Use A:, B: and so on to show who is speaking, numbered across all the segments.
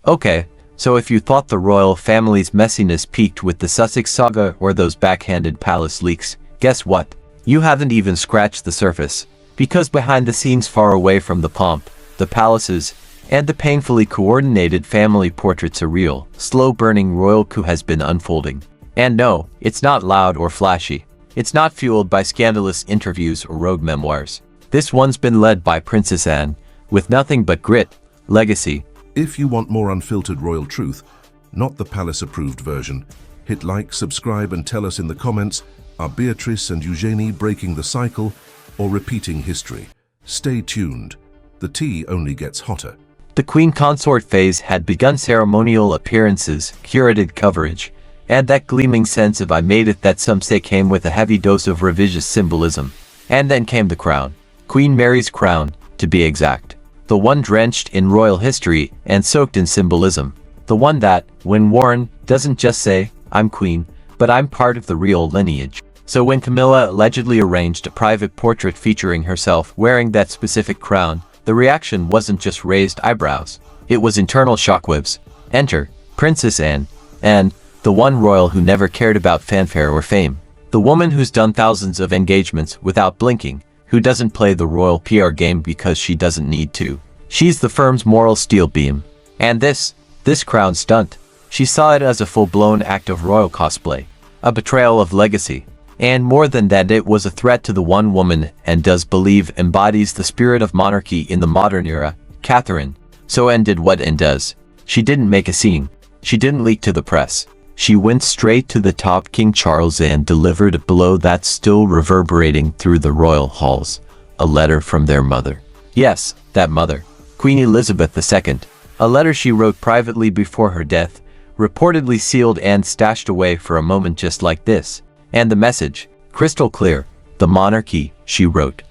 A: Okay, so if you thought the royal family's messiness peaked with the Sussex saga or those backhanded palace leaks, guess what? You haven't even scratched the surface. Because behind the scenes, far away from the pomp, the palaces, and the painfully coordinated family portraits, a real, slow-burning royal coup has been unfolding. And no, it's not loud or flashy. It's not fueled by scandalous interviews or rogue memoirs. This one's been led by Princess Anne, with nothing but grit, legacy.
B: If you want more unfiltered royal truth, not the palace-approved version, hit like, subscribe and tell us in the comments, are Beatrice and Eugenie breaking the cycle or repeating history? Stay tuned. The tea only gets hotter.
A: The Queen Consort phase had begun. Ceremonial appearances, curated coverage, and that gleaming sense of I made it that some say came with a heavy dose of religious symbolism. And then came the crown. Queen Mary's crown, to be exact. The one drenched in royal history and soaked in symbolism. The one that, when worn, doesn't just say, I'm queen, but I'm part of the real lineage. So when Camilla allegedly arranged a private portrait featuring herself wearing that specific crown, the reaction wasn't just raised eyebrows. It was internal shockwaves. Enter Princess Anne, and the one royal who never cared about fanfare or fame. The woman who's done thousands of engagements without blinking, who doesn't play the royal PR game because she doesn't need to. She's the firm's moral steel beam. And this crown stunt, she saw it as a full-blown act of royal cosplay, a betrayal of legacy. And more than that, it was a threat to the one woman and does believe embodies the spirit of monarchy in the modern era, Catherine. So Anne did what Anne does. She didn't make a scene. She didn't leak to the press. She went straight to the top, King Charles, and delivered a blow that's still reverberating through the royal halls. A letter from their mother. Yes, that mother. Queen Elizabeth II. A letter she wrote privately before her death, reportedly sealed and stashed away for a moment just like this. And the message, crystal clear. The monarchy, she wrote,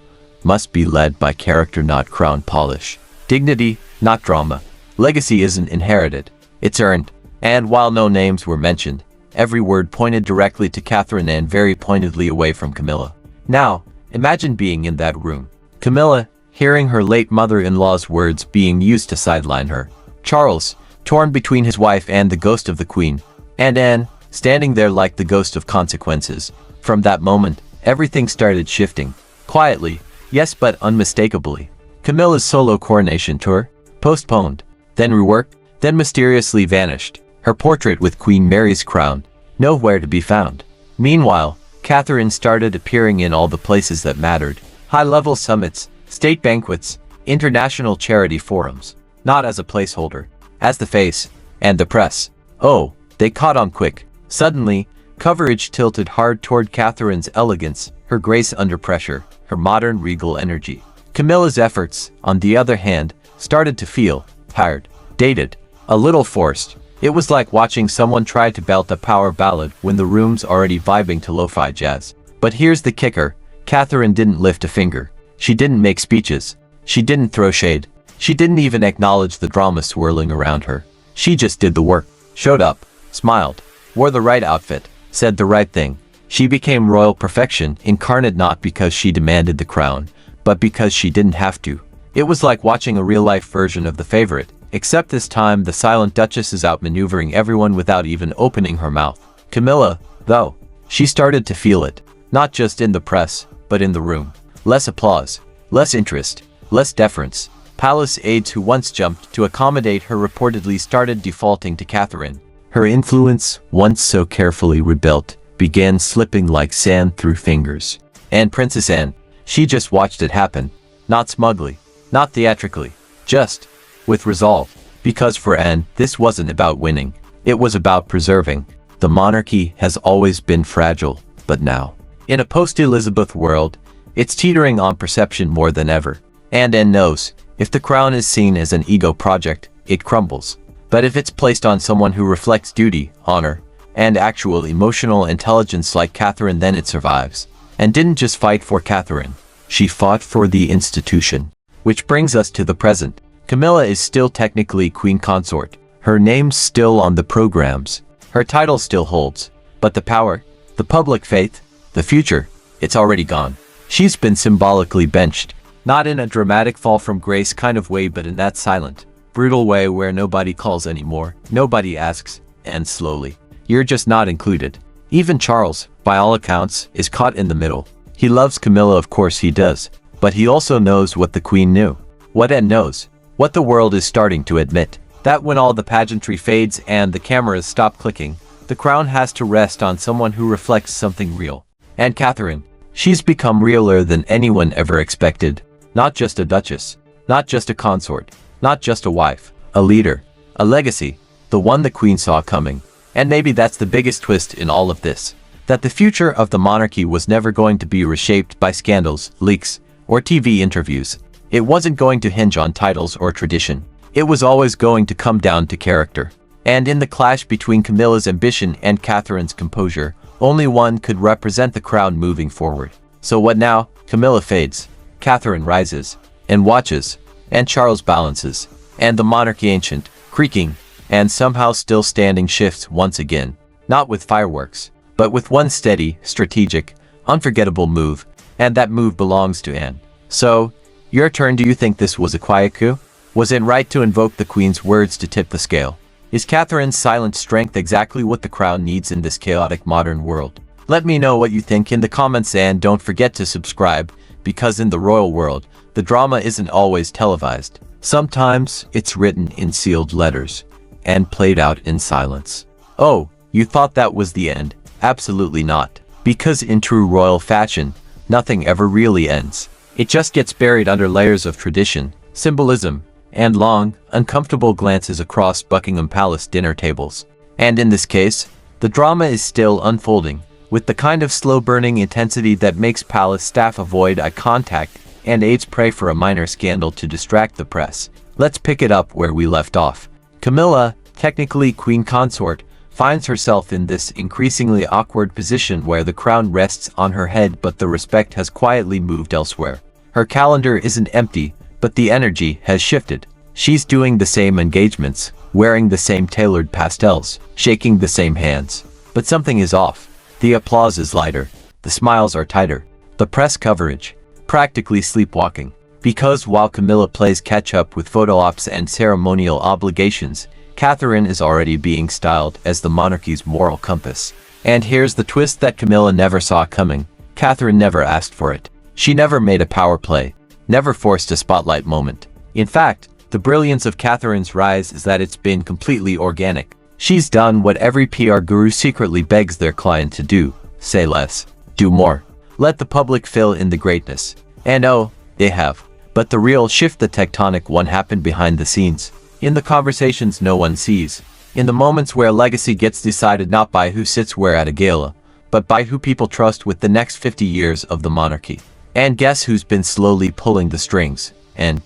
A: must be led by character, not crown polish. Dignity, not drama. Legacy isn't inherited. It's earned. And while no names were mentioned, every word pointed directly to Catherine and very pointedly away from Camilla. Now, imagine being in that room. Camilla, hearing her late mother-in-law's words being used to sideline her. Charles, torn between his wife and the ghost of the Queen. And Anne, standing there like the ghost of consequences. From that moment, everything started shifting. Quietly, yes, but unmistakably. Camilla's solo coronation tour, postponed, then reworked, then mysteriously vanished. Her portrait with Queen Mary's crown, nowhere to be found. Meanwhile, Catherine started appearing in all the places that mattered. High-level summits, state banquets, international charity forums. Not as a placeholder, as the face, and the press. Oh, they caught on quick. Suddenly, coverage tilted hard toward Catherine's elegance, her grace under pressure, her modern regal energy. Camilla's efforts, on the other hand, started to feel tired, dated, a little forced. It was like watching someone try to belt a power ballad when the room's already vibing to lo-fi jazz. But here's the kicker. Catherine didn't lift a finger. She didn't make speeches. She didn't throw shade. She didn't even acknowledge the drama swirling around her. She just did the work, showed up, smiled, wore the right outfit, said the right thing. She became royal perfection incarnate, not because she demanded the crown, but because she didn't have to. It was like watching a real-life version of The Favorite, except this time the silent duchess is outmaneuvering everyone without even opening her mouth. Camilla, though, she started to feel it, not just in the press, but in the room. Less applause, less interest, less deference. Palace aides who once jumped to accommodate her reportedly started defaulting to Catherine. Her influence, once so carefully rebuilt, began slipping like sand through fingers. And Princess Anne, she just watched it happen. Not smugly, not theatrically, just with resolve. Because for Anne, this wasn't about winning. It was about preserving. The monarchy has always been fragile, but now, in a post-Elizabeth world, it's teetering on perception more than ever. And Anne knows, if the crown is seen as an ego project, it crumbles. But if it's placed on someone who reflects duty, honor, and actual emotional intelligence like Catherine, then it survives. And didn't just fight for Catherine. She fought for the institution. Which brings us to the present. Camilla is still technically Queen Consort. Her name's still on the programs. Her title still holds. But the power, the public faith, the future, it's already gone. She's been symbolically benched. Not in a dramatic fall from grace kind of way, but in that silent, brutal way where nobody calls anymore, nobody asks, and slowly. You're just not included. Even Charles, by all accounts, is caught in the middle. He loves Camilla, of course he does, but he also knows what the Queen knew. What Anne knows. What the world is starting to admit. That when all the pageantry fades and the cameras stop clicking, the crown has to rest on someone who reflects something real. And Catherine, she's become realer than anyone ever expected. Not just a duchess, not just a consort, not just a wife, a leader, a legacy, the one the Queen saw coming. And maybe that's the biggest twist in all of this. That the future of the monarchy was never going to be reshaped by scandals, leaks, or TV interviews. It wasn't going to hinge on titles or tradition. It was always going to come down to character. And in the clash between Camilla's ambition and Catherine's composure, only one could represent the crown moving forward. So what now? Camilla fades, Catherine rises, and watches, and Charles balances, and the monarchy ancient, creaking, and somehow still standing shifts once again. Not with fireworks, but with one steady, strategic, unforgettable move, and that move belongs to Anne. So, your turn. Do you think this was a quiet coup? Was it right to invoke the Queen's words to tip the scale? Is Catherine's silent strength exactly what the crown needs in this chaotic modern world? Let me know what you think in the comments, and don't forget to subscribe, because in the royal world, the drama isn't always televised. Sometimes it's written in sealed letters and played out in silence. Oh, you thought that was the end? Absolutely not. Because in true royal fashion, nothing ever really ends. It just gets buried under layers of tradition, symbolism, and long, uncomfortable glances across Buckingham Palace dinner tables. And in this case, the drama is still unfolding, with the kind of slow-burning intensity that makes palace staff avoid eye contact and aides pray for a minor scandal to distract the press. Let's pick it up where we left off. Camilla, technically Queen Consort, finds herself in this increasingly awkward position where the crown rests on her head, but the respect has quietly moved elsewhere. Her calendar isn't empty, but the energy has shifted. She's doing the same engagements, wearing the same tailored pastels, shaking the same hands. But something is off. The applause is lighter. The smiles are tighter. The press coverage, practically sleepwalking. Because while Camilla plays catch-up with photo ops and ceremonial obligations, Catherine is already being styled as the monarchy's moral compass. And here's the twist that Camilla never saw coming. Catherine never asked for it. She never made a power play, never forced a spotlight moment. In fact, the brilliance of Catherine's rise is that it's been completely organic. She's done what every PR guru secretly begs their client to do. Say less, do more. Let the public fill in the greatness. And oh, they have. But the real shift, the tectonic one, happened behind the scenes. In the conversations no one sees. In the moments where legacy gets decided not by who sits where at a gala, but by who people trust with the next 50 years of the monarchy. And guess who's been slowly pulling the strings? And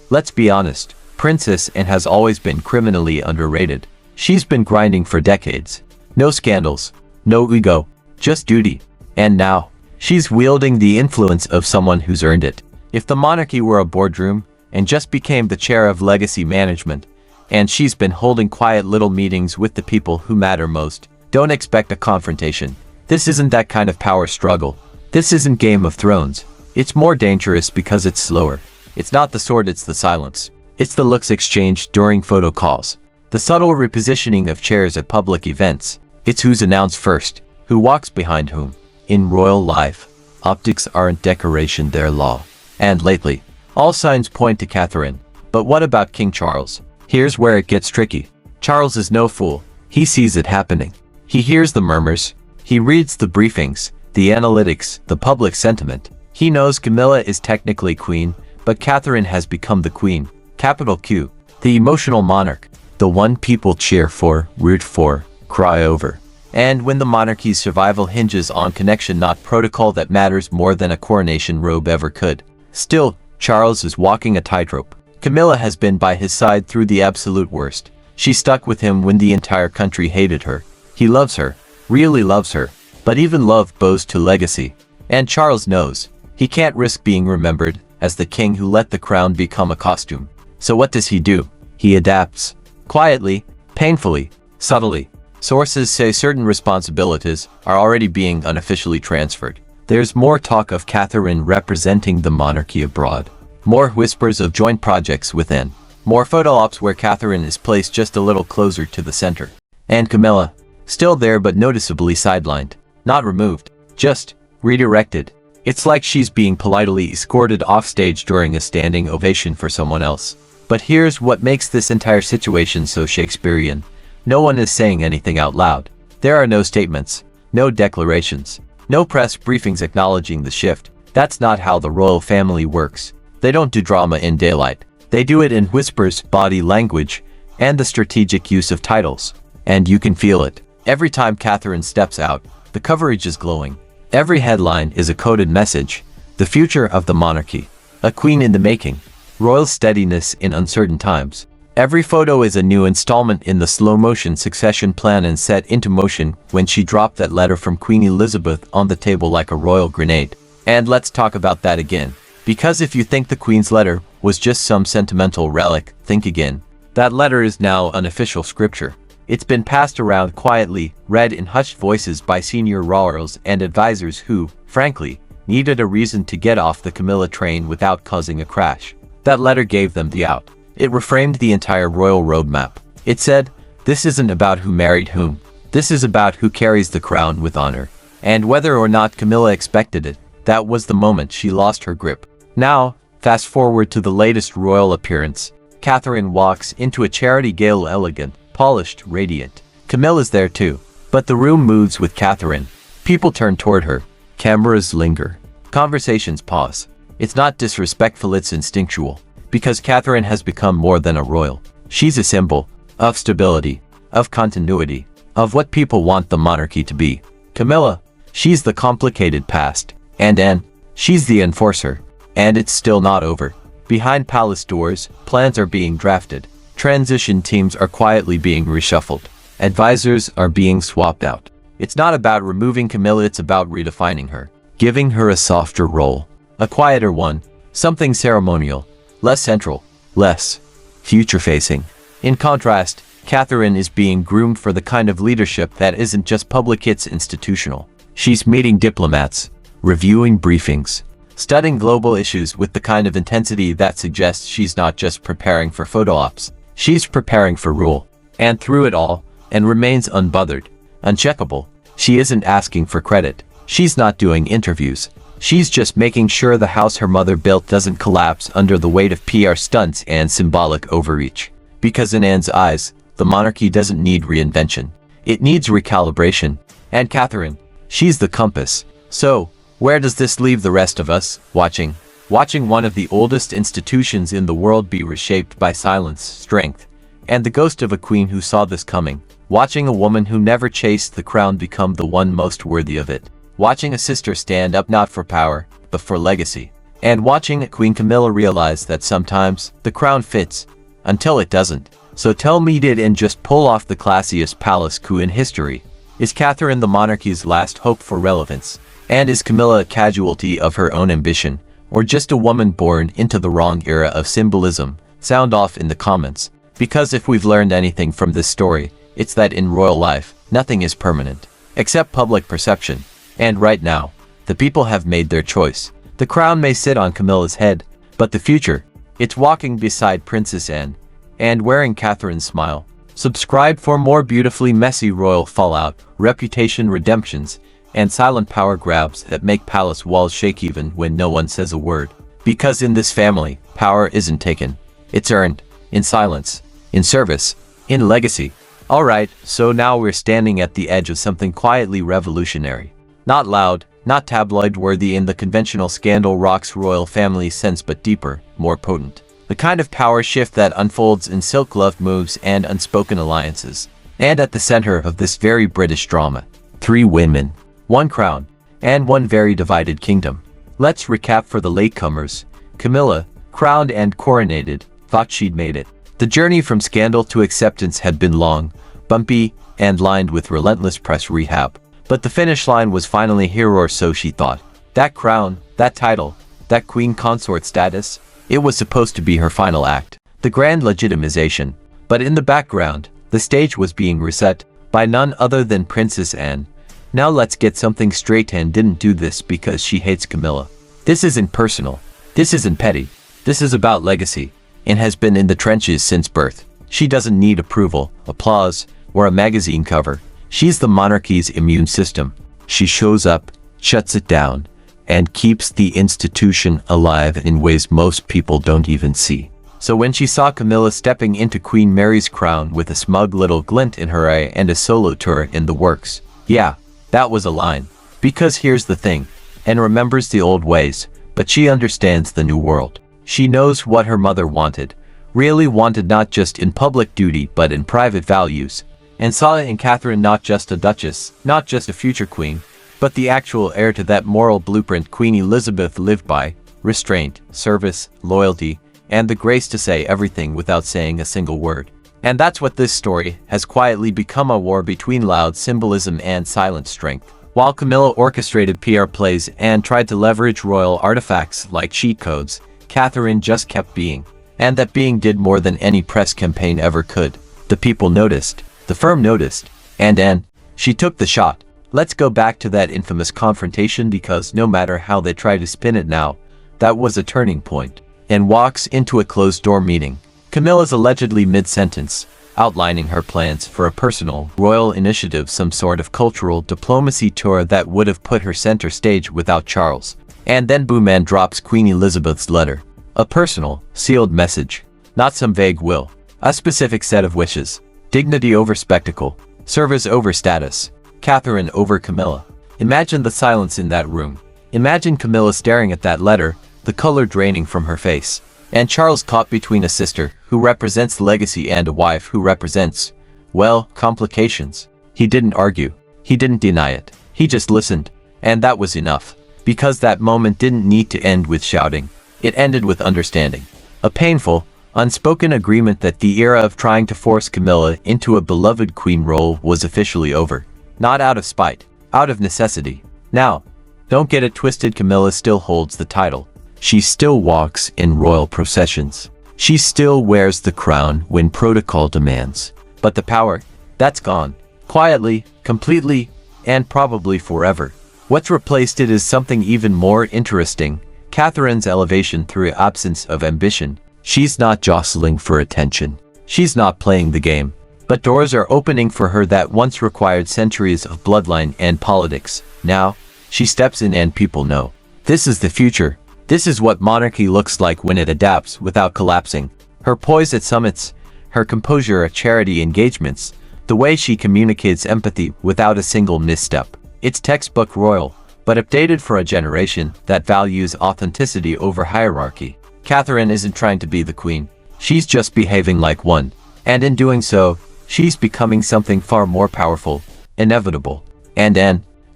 A: let's be honest, Princess Anne has always been criminally underrated. She's been grinding for decades. No scandals, no ego, just duty. And now, she's wielding the influence of someone who's earned it. If the monarchy were a boardroom, and just became the chair of legacy management, and she's been holding quiet little meetings with the people who matter most, don't expect a confrontation. This isn't that kind of power struggle. This isn't Game of Thrones. It's more dangerous because it's slower. It's not the sword, it's the silence. It's the looks exchanged during photo calls. The subtle repositioning of chairs at public events. It's who's announced first, who walks behind whom. In royal life, optics aren't decoration, they're law. And lately, all signs point to Catherine. But what about King Charles? Here's where it gets tricky. Charles is no fool. He sees it happening. He hears the murmurs. He reads the briefings, the analytics, the public sentiment. He knows Camilla is technically queen, but Catherine has become the queen. Capital Q. The emotional monarch. The one people cheer for, root for, cry over. And when the monarchy's survival hinges on connection, not protocol, that matters more than a coronation robe ever could. Still, Charles is walking a tightrope. Camilla has been by his side through the absolute worst. She stuck with him when the entire country hated her. He loves her, really loves her, but even love bows to legacy. And Charles knows he can't risk being remembered as the king who let the crown become a costume. So what does he do? He adapts. Quietly, painfully, subtly. Sources say certain responsibilities are already being unofficially transferred. There's more talk of Catherine representing the monarchy abroad. More whispers of joint projects within. More photo ops where Catherine is placed just a little closer to the center. And Camilla, still there but noticeably sidelined. Not removed, just redirected. It's like she's being politely escorted offstage during a standing ovation for someone else. But here's what makes this entire situation so Shakespearean. No one is saying anything out loud. There are no statements, no declarations, no press briefings acknowledging the shift. That's not how the royal family works. They don't do drama in daylight. They do it in whispers, body language, and the strategic use of titles. And you can feel it. Every time Catherine steps out, the coverage is glowing. Every headline is a coded message. The future of the monarchy. A queen in the making. Royal steadiness in uncertain times. Every photo is a new installment in the slow-motion succession plan and set into motion when she dropped that letter from Queen Elizabeth on the table like a royal grenade. And let's talk about that again. Because if you think the Queen's letter was just some sentimental relic, think again. That letter is now unofficial scripture. It's been passed around quietly, read in hushed voices by senior royals and advisors who, frankly, needed a reason to get off the Camilla train without causing a crash. That letter gave them the out. It reframed the entire royal roadmap. It said, this isn't about who married whom. This is about who carries the crown with honor. And whether or not Camilla expected it, that was the moment she lost her grip. Now, fast forward to the latest royal appearance. Catherine walks into a charity gala elegant, polished, radiant. Camilla's there too. But the room moves with Catherine. People turn toward her. Cameras linger. Conversations pause. It's not disrespectful, it's instinctual. Because Catherine has become more than a royal. She's a symbol of stability, of continuity, of what people want the monarchy to be. Camilla, she's the complicated past. And Anne, she's the enforcer. And it's still not over. Behind palace doors, plans are being drafted. Transition teams are quietly being reshuffled. Advisors are being swapped out. It's not about removing Camilla, it's about redefining her. Giving her a softer role. A quieter one. Something ceremonial. Less central, less future-facing. In contrast, Catherine is being groomed for the kind of leadership that isn't just public, it's institutional. She's meeting diplomats, reviewing briefings, studying global issues with the kind of intensity that suggests she's not just preparing for photo ops, she's preparing for rule. And through it all, and remains unbothered, uncheckable. She isn't asking for credit. She's not doing interviews. She's just making sure the house her mother built doesn't collapse under the weight of PR stunts and symbolic overreach. Because in Anne's eyes, the monarchy doesn't need reinvention. It needs recalibration. And Catherine, she's the compass. So, where does this leave the rest of us, watching one of the oldest institutions in the world be reshaped by silence, strength, and the ghost of a queen who saw this coming? Watching a woman who never chased the crown become the one most worthy of it. Watching a sister stand up not for power, but for legacy. And watching Queen Camilla realize that sometimes the crown fits, until it doesn't. So tell me, did Anne just pull off the classiest palace coup in history? Is Catherine the monarchy's last hope for relevance? And is Camilla a casualty of her own ambition, or just a woman born into the wrong era of symbolism? Sound off in the comments. Because if we've learned anything from this story, it's that in royal life, nothing is permanent, except public perception. And right now, the people have made their choice. The crown may sit on Camilla's head, but the future, it's walking beside Princess Anne, and wearing Catherine's smile. Subscribe for more beautifully messy royal fallout, reputation redemptions, and silent power grabs that make palace walls shake even when no one says a word. Because in this family, power isn't taken. It's earned. In silence. In service. In legacy. Alright, so now we're standing at the edge of something quietly revolutionary. Not loud, not tabloid-worthy in the conventional scandal rock's royal family sense, but deeper, more potent. The kind of power shift that unfolds in silk-gloved moves and unspoken alliances. And at the center of this very British drama, 3 women, 1 crown, and 1 very divided kingdom. Let's recap for the latecomers. Camilla, crowned and coronated, thought she'd made it. The journey from scandal to acceptance had been long, bumpy, and lined with relentless press rehab. But the finish line was finally here, or so she thought. That crown, that title, that queen consort status, it was supposed to be her final act. The grand legitimization. But in the background, the stage was being reset by none other than Princess Anne. Now let's get something straight. Anne didn't do this because she hates Camilla. This isn't personal. This isn't petty. This is about legacy. and has been in the trenches since birth. She doesn't need approval, applause, or a magazine cover. She's the monarchy's immune system. She shows up, shuts it down, and keeps the institution alive in ways most people don't even see. So when she saw Camilla stepping into Queen Mary's crown with a smug little glint in her eye and a solo tour in the works, yeah, that was a line. Because here's the thing, Anne remembers the old ways, but she understands the new world. She knows what her mother wanted, really wanted, not just in public duty but in private values, and saw in Catherine not just a duchess, not just a future queen, but the actual heir to that moral blueprint Queen Elizabeth lived by: restraint, service, loyalty, and the grace to say everything without saying a single word. And that's what this story has quietly become: a war between loud symbolism and silent strength. While Camilla orchestrated PR plays and tried to leverage royal artifacts like cheat codes, Catherine just kept being. And that being did more than any press campaign ever could. The people noticed, the firm noticed, and she took the shot. Let's go back to that infamous confrontation, because no matter how they try to spin it now, that was a turning point. And walks into a closed-door meeting. Camilla's allegedly mid-sentence, outlining her plans for a personal, royal initiative, some sort of cultural diplomacy tour that would have put her center stage without Charles. And then boom, and drops Queen Elizabeth's letter. A personal, sealed message. Not some vague will. A specific set of wishes. Dignity over spectacle. Service over status. Catherine over Camilla. Imagine the silence in that room. Imagine Camilla staring at that letter, the color draining from her face. And Charles caught between a sister who represents legacy and a wife who represents, well, complications. He didn't argue. He didn't deny it. He just listened. And that was enough. Because that moment didn't need to end with shouting. It ended with understanding. A painful, unspoken agreement that the era of trying to force Camilla into a beloved queen role was officially over. Not out of spite, out of necessity. Now, don't get it twisted, Camilla still holds the title. She still walks in royal processions. She still wears the crown when protocol demands. But the power, that's gone. Quietly, completely, and probably forever. What's replaced it is something even more interesting. Catherine's elevation through absence of ambition. She's not jostling for attention. She's not playing the game. But doors are opening for her that once required centuries of bloodline and politics. Now, she steps in and people know. This is the future. This is what monarchy looks like when it adapts without collapsing. Her poise at summits, her composure at charity engagements, the way she communicates empathy without a single misstep. It's textbook royal, but updated for a generation that values authenticity over hierarchy. Catherine isn't trying to be the queen. She's just behaving like one. And in doing so, she's becoming something far more powerful, inevitable. And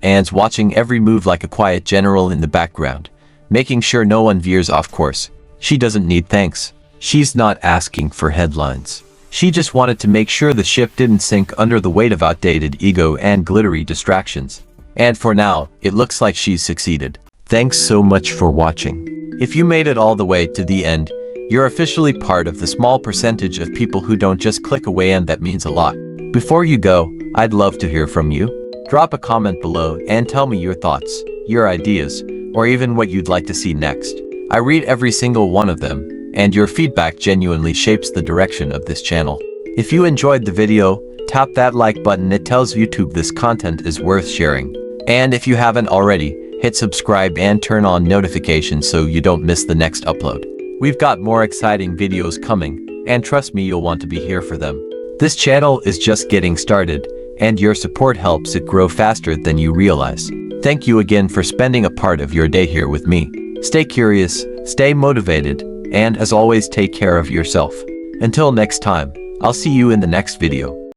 A: Anne's watching every move like a quiet general in the background, making sure no one veers off course. She doesn't need thanks. She's not asking for headlines. She just wanted to make sure the ship didn't sink under the weight of outdated ego and glittery distractions. And for now, it looks like she's succeeded. Thanks so much for watching. If you made it all the way to the end, you're officially part of the small percentage of people who don't just click away, and that means a lot. Before you go, I'd love to hear from you. Drop a comment below and tell me your thoughts, your ideas, or even what you'd like to see next. I read every single one of them, and your feedback genuinely shapes the direction of this channel. If you enjoyed the video, tap that like button. It tells YouTube this content is worth sharing. And if you haven't already, hit subscribe and turn on notifications so you don't miss the next upload. We've got more exciting videos coming, and trust me, you'll want to be here for them. This channel is just getting started, and your support helps it grow faster than you realize. Thank you again for spending a part of your day here with me. Stay curious, stay motivated, and as always, take care of yourself. Until next time, I'll see you in the next video.